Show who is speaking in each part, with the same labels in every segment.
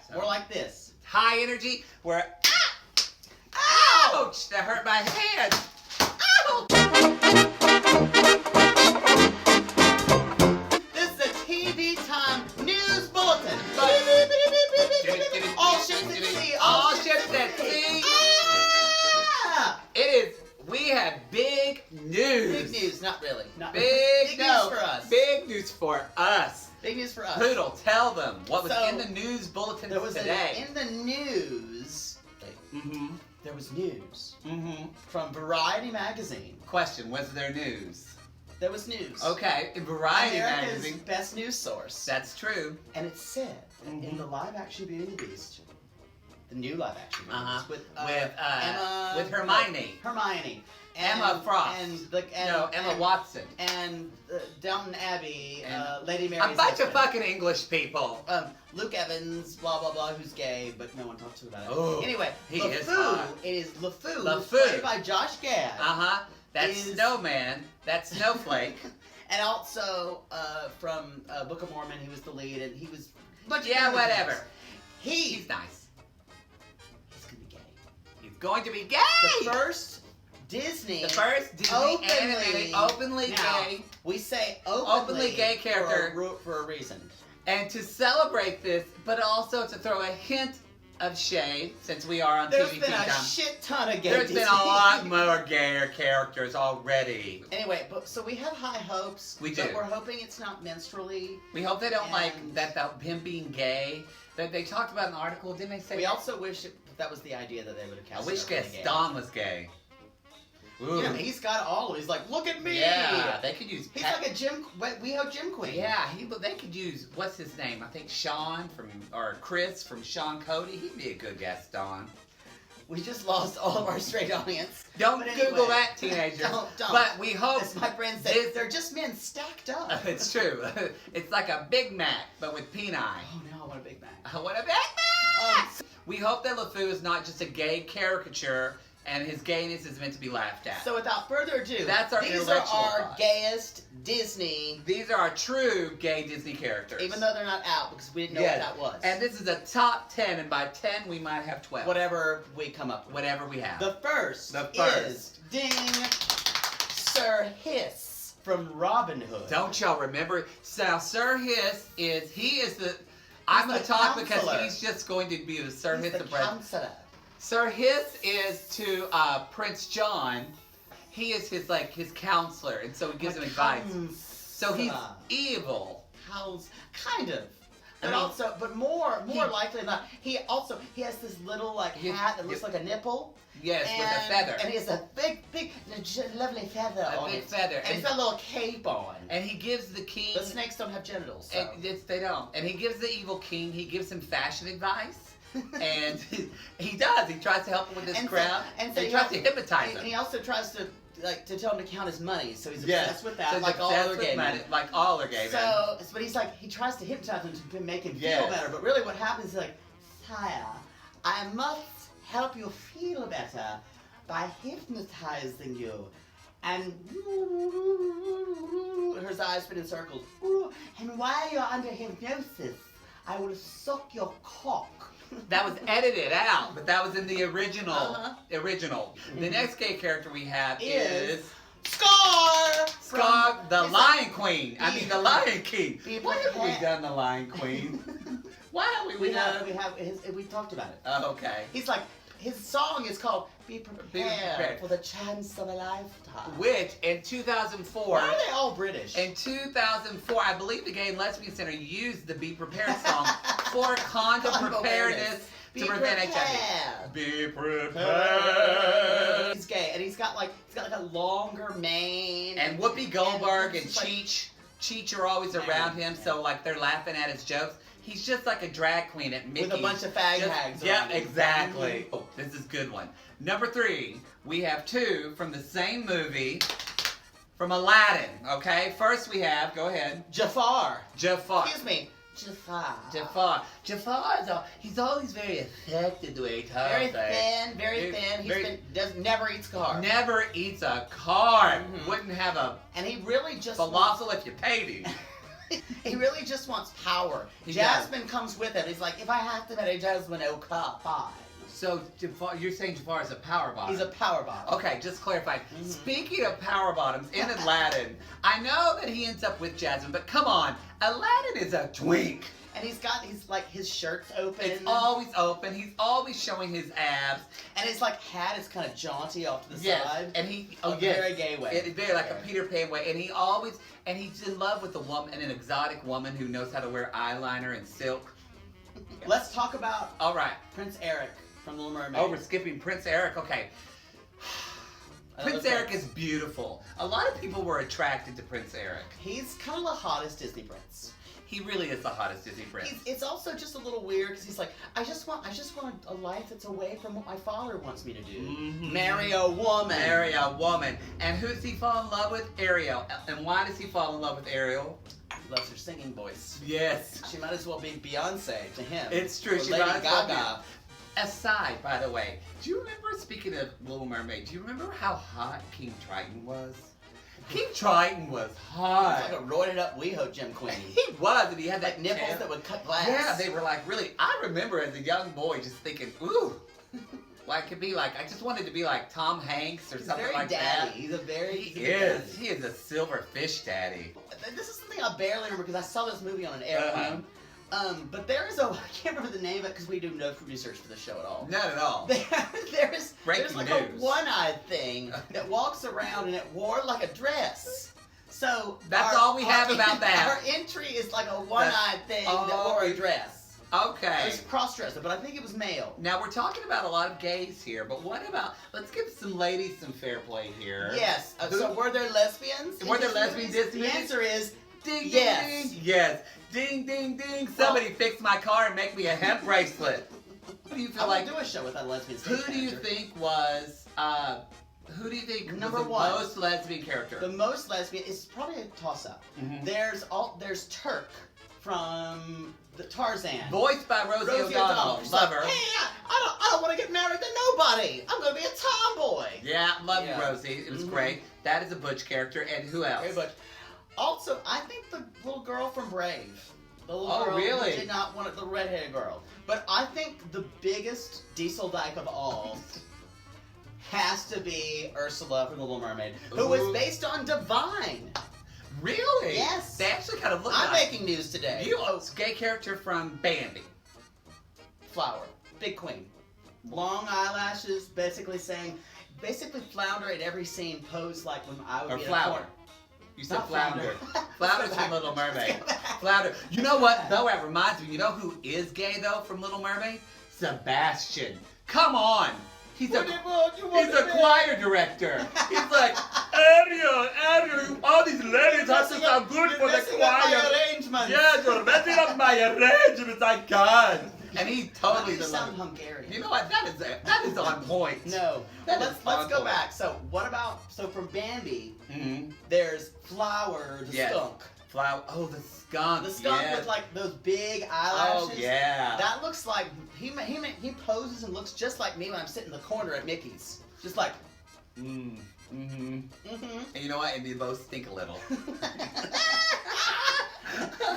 Speaker 1: So.
Speaker 2: More like this.
Speaker 1: High energy. We're ouch! That hurt my hand. Ow!
Speaker 2: This is a TV Time news bulletin. All ships at sea.
Speaker 1: All ships at sea.
Speaker 2: Ah!
Speaker 1: It is. We have big news.
Speaker 2: Big news, not really. Not
Speaker 1: Big
Speaker 2: news for us.
Speaker 1: Big news for us.
Speaker 2: Big news for us.
Speaker 1: Poodle, tell them what was
Speaker 2: So,
Speaker 1: in the news bulletin
Speaker 2: There was
Speaker 1: today.
Speaker 2: in the news.
Speaker 1: Mm-hmm.
Speaker 2: There was news
Speaker 1: Mm-hmm.
Speaker 2: from Variety magazine.
Speaker 1: Question: was there news?
Speaker 2: There was news.
Speaker 1: Okay, in Variety
Speaker 2: America's
Speaker 1: magazine.
Speaker 2: best news source.
Speaker 1: That's true.
Speaker 2: And it said that in the live-action Beauty and the Beast, the new live-action Beauty and the Beast with Emma,
Speaker 1: with Hermione.
Speaker 2: Hermione.
Speaker 1: Emma Frost. Emma Watson.
Speaker 2: And Downton Abbey,
Speaker 1: And
Speaker 2: Lady Mary's
Speaker 1: a bunch of
Speaker 2: husband.
Speaker 1: fucking English people.
Speaker 2: Luke Evans, blah blah blah, who's gay, but no one talks about it.
Speaker 1: Oh,
Speaker 2: anyway,
Speaker 1: he
Speaker 2: LeFou,
Speaker 1: is hot.
Speaker 2: it is LeFou,
Speaker 1: LeFou.
Speaker 2: played by Josh Gad.
Speaker 1: That's
Speaker 2: is-
Speaker 1: Snowman. That's Snowflake.
Speaker 2: And also from Book of Mormon, he was the lead, and he was.
Speaker 1: Yeah, whatever.
Speaker 2: He's
Speaker 1: He's nice.
Speaker 2: gonna be gay.
Speaker 1: He's going to be gay.
Speaker 2: The first Disney
Speaker 1: animated, openly
Speaker 2: now,
Speaker 1: gay.
Speaker 2: We say
Speaker 1: Openly gay character.
Speaker 2: for a reason.
Speaker 1: And to celebrate this, but also to throw a hint of shade, since we are on
Speaker 2: There's
Speaker 1: TV
Speaker 2: been a
Speaker 1: time.
Speaker 2: shit ton of gay
Speaker 1: There's
Speaker 2: Disney.
Speaker 1: been a lot more gayer characters already.
Speaker 2: Anyway, so we have high hopes.
Speaker 1: We do.
Speaker 2: But we're hoping it's not menstrually.
Speaker 1: We hope they don't like
Speaker 2: And-
Speaker 1: that him being gay. That they talked about in the article, didn't they say?
Speaker 2: We also wish that was the idea that they would have
Speaker 1: I
Speaker 2: cast.
Speaker 1: wish
Speaker 2: everybody gay.
Speaker 1: Gaston was gay. Ooh.
Speaker 2: Yeah, he's got all. He's like, look at me.
Speaker 1: Yeah, they could use.
Speaker 2: He's like a Jim Queen.
Speaker 1: Yeah, they could use. What's his name? I think Sean or Chris from Sean Cody. He'd be a good Gaston.
Speaker 2: We just lost all of our straight audience.
Speaker 1: Don't
Speaker 2: But
Speaker 1: Google
Speaker 2: anyway,
Speaker 1: that, teenagers.
Speaker 2: Don't.
Speaker 1: But we hope.
Speaker 2: As my friend said, they're just men stacked up.
Speaker 1: It's true. It's like a Big Mac, but with peni.
Speaker 2: Oh no, I want a Big Mac.
Speaker 1: What a Big Mac! We hope that LeFou is not just a gay caricature, and his gayness is meant to be laughed at.
Speaker 2: So without further ado,
Speaker 1: That's our
Speaker 2: these are
Speaker 1: intellectual
Speaker 2: our
Speaker 1: thoughts.
Speaker 2: gayest Disney.
Speaker 1: These are our true gay Disney characters.
Speaker 2: Even though they're not out because we didn't know what that was.
Speaker 1: And this is a top 10, and by 10 we might have 12.
Speaker 2: Whatever we come up with.
Speaker 1: Whatever we have.
Speaker 2: The first
Speaker 1: The first.
Speaker 2: is Ding Sir Hiss from Robin Hood.
Speaker 1: Don't y'all remember? So Sir Hiss is I'm going to talk because
Speaker 2: counselor.
Speaker 1: he's just going to be the Sir
Speaker 2: He's
Speaker 1: Hiss
Speaker 2: the
Speaker 1: of Brad.
Speaker 2: counselor.
Speaker 1: Sir Hiss is to Prince John. He is his counselor, and so he gives him advice. So he's evil.
Speaker 2: Kind of. But
Speaker 1: I mean,
Speaker 2: also, but more likely than not, he has this little hat that looks like a nipple.
Speaker 1: Yes, with a feather.
Speaker 2: And he has a big, lovely feather
Speaker 1: A
Speaker 2: on
Speaker 1: big
Speaker 2: it.
Speaker 1: feather.
Speaker 2: And he's got a little cape on.
Speaker 1: And he gives the king.
Speaker 2: But snakes don't have genitals. So.
Speaker 1: They don't. And he gives the evil king. He gives him fashion advice. And he does. He tries to help him with his crown.
Speaker 2: And so
Speaker 1: he tries to hypnotise him.
Speaker 2: And he also tries to tell him to count his money. So he's
Speaker 1: Yes.
Speaker 2: obsessed with that,
Speaker 1: So he's
Speaker 2: like all
Speaker 1: obsessed
Speaker 2: other
Speaker 1: with
Speaker 2: gay men.
Speaker 1: money, like all are gay men.
Speaker 2: But he tries to hypnotize him to make him feel
Speaker 1: Yes.
Speaker 2: better. But really, what happens is sire, I must help you feel better by hypnotizing you. And her eyes spin in circles. And while you're under hypnosis, I will suck your cock.
Speaker 1: That was edited out, but that was in the original.
Speaker 2: Uh-huh.
Speaker 1: The next gay character we have is
Speaker 2: Scar!
Speaker 1: Scar, the
Speaker 2: It's
Speaker 1: Lion Queen. I mean, the Lion King.
Speaker 2: Be
Speaker 1: Why haven't we
Speaker 2: prepared.
Speaker 1: done the Lion Queen? Why haven't we done?
Speaker 2: We talked about it.
Speaker 1: Oh, okay.
Speaker 2: He's like, his song is called Be Prepared,
Speaker 1: Prepared.
Speaker 2: for the Chance of a Lifetime.
Speaker 1: Which in 2004.
Speaker 2: Why are they all British?
Speaker 1: In 2004, I believe the Gay and Lesbian Center used the Be Prepared song for condom preparedness to prevent HIV. Be prepared.
Speaker 2: He's gay, and he's got a longer mane.
Speaker 1: And Whoopi Goldberg and
Speaker 2: it's like-
Speaker 1: Cheech are always around him, so they're laughing at his jokes. He's just like a drag queen at Mickey's.
Speaker 2: With a bunch of fag hags
Speaker 1: Yeah,
Speaker 2: around him.
Speaker 1: exactly. Oh, this is a good one. Number 3, we have 2 from the same movie, from Aladdin. Okay, first we have, go ahead,
Speaker 2: Jafar.
Speaker 1: Jafar.
Speaker 2: Jafar.
Speaker 1: Jafar he's always very affected the way he talks.
Speaker 2: Very thin. Never eats carbs.
Speaker 1: Never eats a carb.
Speaker 2: Mhm.
Speaker 1: Wouldn't have a
Speaker 2: And he really just
Speaker 1: falafel if you paid him.
Speaker 2: He really just wants power. Jasmine comes with it. He's like, if I have to marry Jasmine, fine.
Speaker 1: So you're saying Jafar is a power bottom?
Speaker 2: He's a power bottom.
Speaker 1: Okay, just clarify. Speaking of power bottoms, in Aladdin, I know that he ends up with Jasmine, but come on, Aladdin is a twink.
Speaker 2: And his shirt's open.
Speaker 1: It's always open. He's always showing his abs.
Speaker 2: And his hat is kind of jaunty off to the side.
Speaker 1: And he
Speaker 2: very gay way.
Speaker 1: It's very like a Peter Pan way. And he's in love with a woman, an exotic woman who knows how to wear eyeliner and silk.
Speaker 2: Let's talk about
Speaker 1: Prince
Speaker 2: Eric from Little Mermaid.
Speaker 1: Oh, we're skipping Prince Eric. Okay. Prince Eric is beautiful. A lot of people were attracted to Prince Eric.
Speaker 2: He's kind of the hottest Disney prince.
Speaker 1: He really is the hottest Disney prince.
Speaker 2: It's also just a little weird because he's like, I just want a life that's away from what my father wants me to do. Marry a woman.
Speaker 1: Marry a woman. And who does he fall in love with? Ariel. And why does he fall in love with Ariel?
Speaker 2: He loves her singing voice.
Speaker 1: Yes.
Speaker 2: She might as well be Beyonce to him.
Speaker 1: It's true. She
Speaker 2: Lady
Speaker 1: might as well
Speaker 2: Gaga.
Speaker 1: be. Aside, by the way, do you remember, speaking of Little Mermaid, do you remember how hot King Triton was? King Triton was hot.
Speaker 2: He was like a roided up WeHo gym queen.
Speaker 1: He was, and he had
Speaker 2: like nipples that would cut glass.
Speaker 1: Yeah, they were like really. I remember as a young boy just thinking, ooh, like I could be like, I just wanted to be like Tom Hanks or something like that.
Speaker 2: He's a very
Speaker 1: He is a silver fish daddy.
Speaker 2: This is something I barely remember because I saw this movie on an airplane. But there is I can't remember the name of it because we do no research for the show at all.
Speaker 1: Not at all.
Speaker 2: There's like
Speaker 1: news.
Speaker 2: a one-eyed thing that walks around and it wore like a dress. So
Speaker 1: that's all we have about that.
Speaker 2: Our entry is like a one-eyed thing that wore a dress.
Speaker 1: Okay.
Speaker 2: It's cross-dresser, but I think it was male.
Speaker 1: Now we're talking about a lot of gays here, but what about, let's give some ladies some fair play here.
Speaker 2: Yes. So were there lesbians?
Speaker 1: Were there lesbian Disney?
Speaker 2: The answer is
Speaker 1: ding,
Speaker 2: yes.
Speaker 1: Ding, yes. Ding, ding, ding. Somebody fix my car and make me a hemp bracelet. Who do you feel like?
Speaker 2: do a show with that lesbian.
Speaker 1: Who do you think was? Who do you think
Speaker 2: Number
Speaker 1: was the
Speaker 2: one,
Speaker 1: most lesbian character?
Speaker 2: The most lesbian is probably a toss-up. There's Turk from the Tarzan.
Speaker 1: Voiced by Rosie O'Donnell. Love her.
Speaker 2: Hey, I don't want to get married to nobody. I'm going to be a tomboy.
Speaker 1: Yeah, love you, Rosie. It was great. That is a butch character. And who else?
Speaker 2: Very butch. Also, I think the little girl from Brave. The little girl
Speaker 1: really?
Speaker 2: who did not want it, the redheaded girl. But I think the biggest diesel dyke of all has to be Ursula from The Little Mermaid, who was based on Divine.
Speaker 1: Really?
Speaker 2: Yes.
Speaker 1: They actually kind of look
Speaker 2: I'm
Speaker 1: like...
Speaker 2: making news today.
Speaker 1: Gay character from Bambi.
Speaker 2: Flower. Big queen. Long eyelashes, basically flounder in every scene, posed like when I would be in a corner.
Speaker 1: You said flounder. Flounder's from Little Mermaid. Flounder. You know what, though? It reminds me, you know who is gay, though, from Little Mermaid? Sebastian. Come on. He's a choir director. He's like, Ariel, all these ladies have to sound good for the choir. Yes, you're messing up my arrangements. I can't. And he totally
Speaker 2: doesn't sound Hungarian.
Speaker 1: You know what? That is on point.
Speaker 2: No. Let's go back. So what about from Bambi? There's Flower the skunk.
Speaker 1: Flower. Oh, the skunk.
Speaker 2: The skunk with like those big eyelashes.
Speaker 1: Oh yeah.
Speaker 2: That looks like he poses and looks just like me when I'm sitting in the corner at Mickey's. Just like.
Speaker 1: And you know what? And they both stink a little.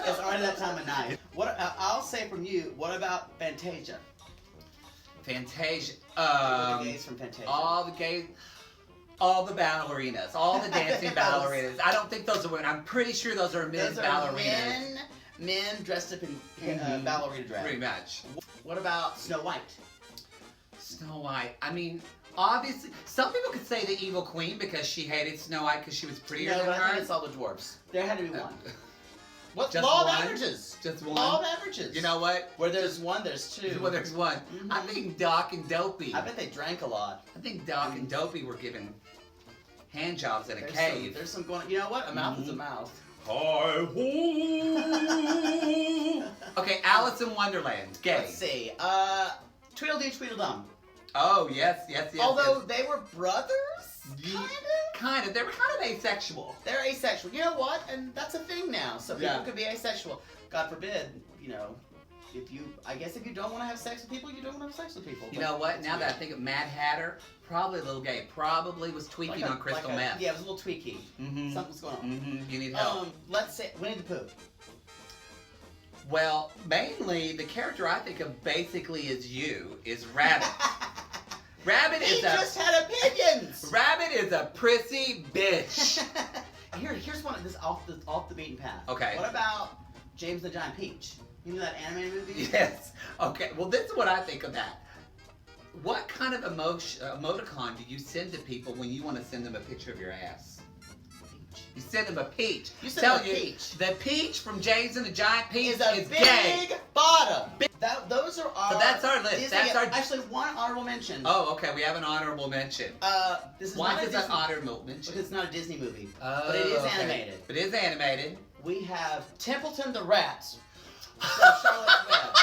Speaker 2: It's already that time of night. I'll say from you, what about Fantasia?
Speaker 1: Fantasia.
Speaker 2: The gays from Fantasia.
Speaker 1: All the gays. All the ballerinas. All the dancing ballerinas. I don't think those are women. I'm pretty sure those are men ballerinas.
Speaker 2: Men dressed up in ballerina dress.
Speaker 1: Pretty much.
Speaker 2: What about Snow White?
Speaker 1: Snow White. I mean, obviously, some people could say the evil queen because she hated Snow White because she was prettier than her.
Speaker 2: I think it's all the dwarves. There had to be one. What?
Speaker 1: Just
Speaker 2: Law
Speaker 1: one?
Speaker 2: of averages.
Speaker 1: Just one?
Speaker 2: Law of averages.
Speaker 1: You know what?
Speaker 2: Where there's one, there's two.
Speaker 1: Where there's one. I think Doc and Dopey.
Speaker 2: I bet they drank a lot.
Speaker 1: I think Doc and Dopey were given hand jobs in a cave.
Speaker 2: There's some going. You know what? A mouth is a mouth.
Speaker 1: Hi ho. Okay, Alice in Wonderland. Gay.
Speaker 2: Let's see. Tweedledee Tweedledum.
Speaker 1: Oh yes.
Speaker 2: Although they were brothers.
Speaker 1: Kind of. They were kind of asexual.
Speaker 2: They're asexual. You know what? And that's a thing now. So people could be asexual. God forbid, I guess if you don't want to have sex with people, you don't want to have sex with people.
Speaker 1: You know what? Now that I think of Mad Hatter, probably a little gay. Probably was tweaking on crystal meth.
Speaker 2: Yeah, it was a little tweaky.
Speaker 1: Mm-hmm.
Speaker 2: Something's going on.
Speaker 1: Mm-hmm. You need help.
Speaker 2: Let's say Winnie the Pooh.
Speaker 1: Well, mainly the character I think of basically is Rabbit. Rabbit
Speaker 2: He
Speaker 1: is
Speaker 2: just had opinions.
Speaker 1: Rabbit is a prissy bitch.
Speaker 2: Here's one of this off the beaten path.
Speaker 1: Okay.
Speaker 2: What about James the Giant Peach? You know that animated movie?
Speaker 1: Yes. Okay. Well, this is what I think of that. What kind of emoticon do you send to people when you want to send them a picture of your ass? You send them a peach.
Speaker 2: You send them a peach.
Speaker 1: The peach from James and the Giant Peach is
Speaker 2: big
Speaker 1: gay.
Speaker 2: bottom. Those are our.
Speaker 1: So that's our list.
Speaker 2: Disney,
Speaker 1: That's our.
Speaker 2: Actually, one honorable mention.
Speaker 1: Oh, okay. We have an honorable mention.
Speaker 2: This is
Speaker 1: Why
Speaker 2: not
Speaker 1: is
Speaker 2: a
Speaker 1: that
Speaker 2: Disney,
Speaker 1: honorable mention?
Speaker 2: because it's not a Disney movie,
Speaker 1: Oh,
Speaker 2: but it is
Speaker 1: okay.
Speaker 2: animated.
Speaker 1: It is animated.
Speaker 2: We have Templeton the Rat from Charlotte's Web.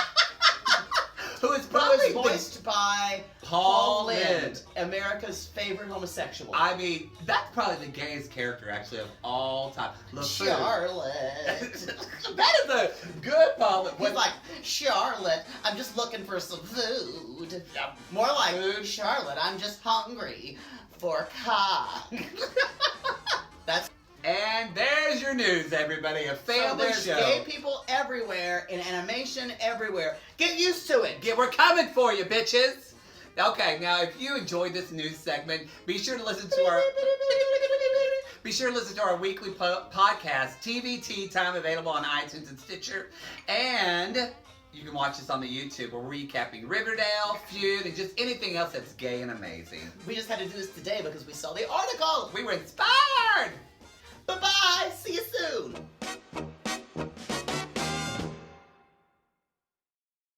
Speaker 1: Who is
Speaker 2: Who
Speaker 1: probably
Speaker 2: was voiced by
Speaker 1: Paul Lynde,
Speaker 2: America's favorite homosexual.
Speaker 1: I mean, that's probably the gayest character actually of all time.
Speaker 2: Charlotte.
Speaker 1: That is a good Paul Lynde.
Speaker 2: He's like, Charlotte, I'm just looking for some food. More like,
Speaker 1: Food.
Speaker 2: Charlotte, I'm just hungry for cock. That's
Speaker 1: And there's your news, everybody. A family
Speaker 2: there's
Speaker 1: show.
Speaker 2: gay people everywhere, in animation everywhere. Get used to it.
Speaker 1: Yeah, we're coming for you, bitches. Okay, now if you enjoyed this news segment, be sure to listen to our weekly podcast, TVT Time, available on iTunes and Stitcher, and you can watch us on the YouTube. We're recapping Riverdale, Feud, and just anything else that's gay and amazing.
Speaker 2: We just had to do this today because we saw the article.
Speaker 1: We were inspired.
Speaker 2: Bye-bye. See you soon.